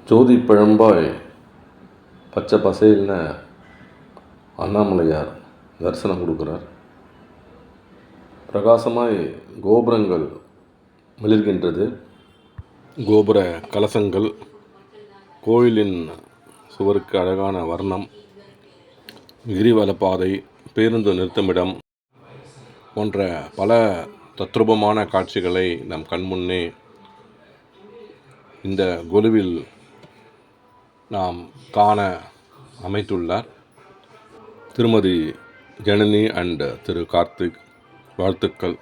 ஜோதி பிழம்பாய் பச்சை பசேல்னு அண்ணாமலையார் தரிசனம் கொடுக்குறார். பிரகாசமாய் கோபுரங்கள் மிளிர்கின்றது. கோபுர கலசங்கள், கோயிலின் சுவருக்கு அழகான வர்ணம், கிரிவலப்பாதை, பேருந்து நிறுத்தமிடம் போன்ற பல தத்ரூபமான காட்சிகளை நம் கண்முன்னே இந்த கொலுவில் நாம் காண அமைத்துள்ளார். திருமதி ஜனனி அண்ட் திரு கார்த்திக், வாழ்த்துக்கள்.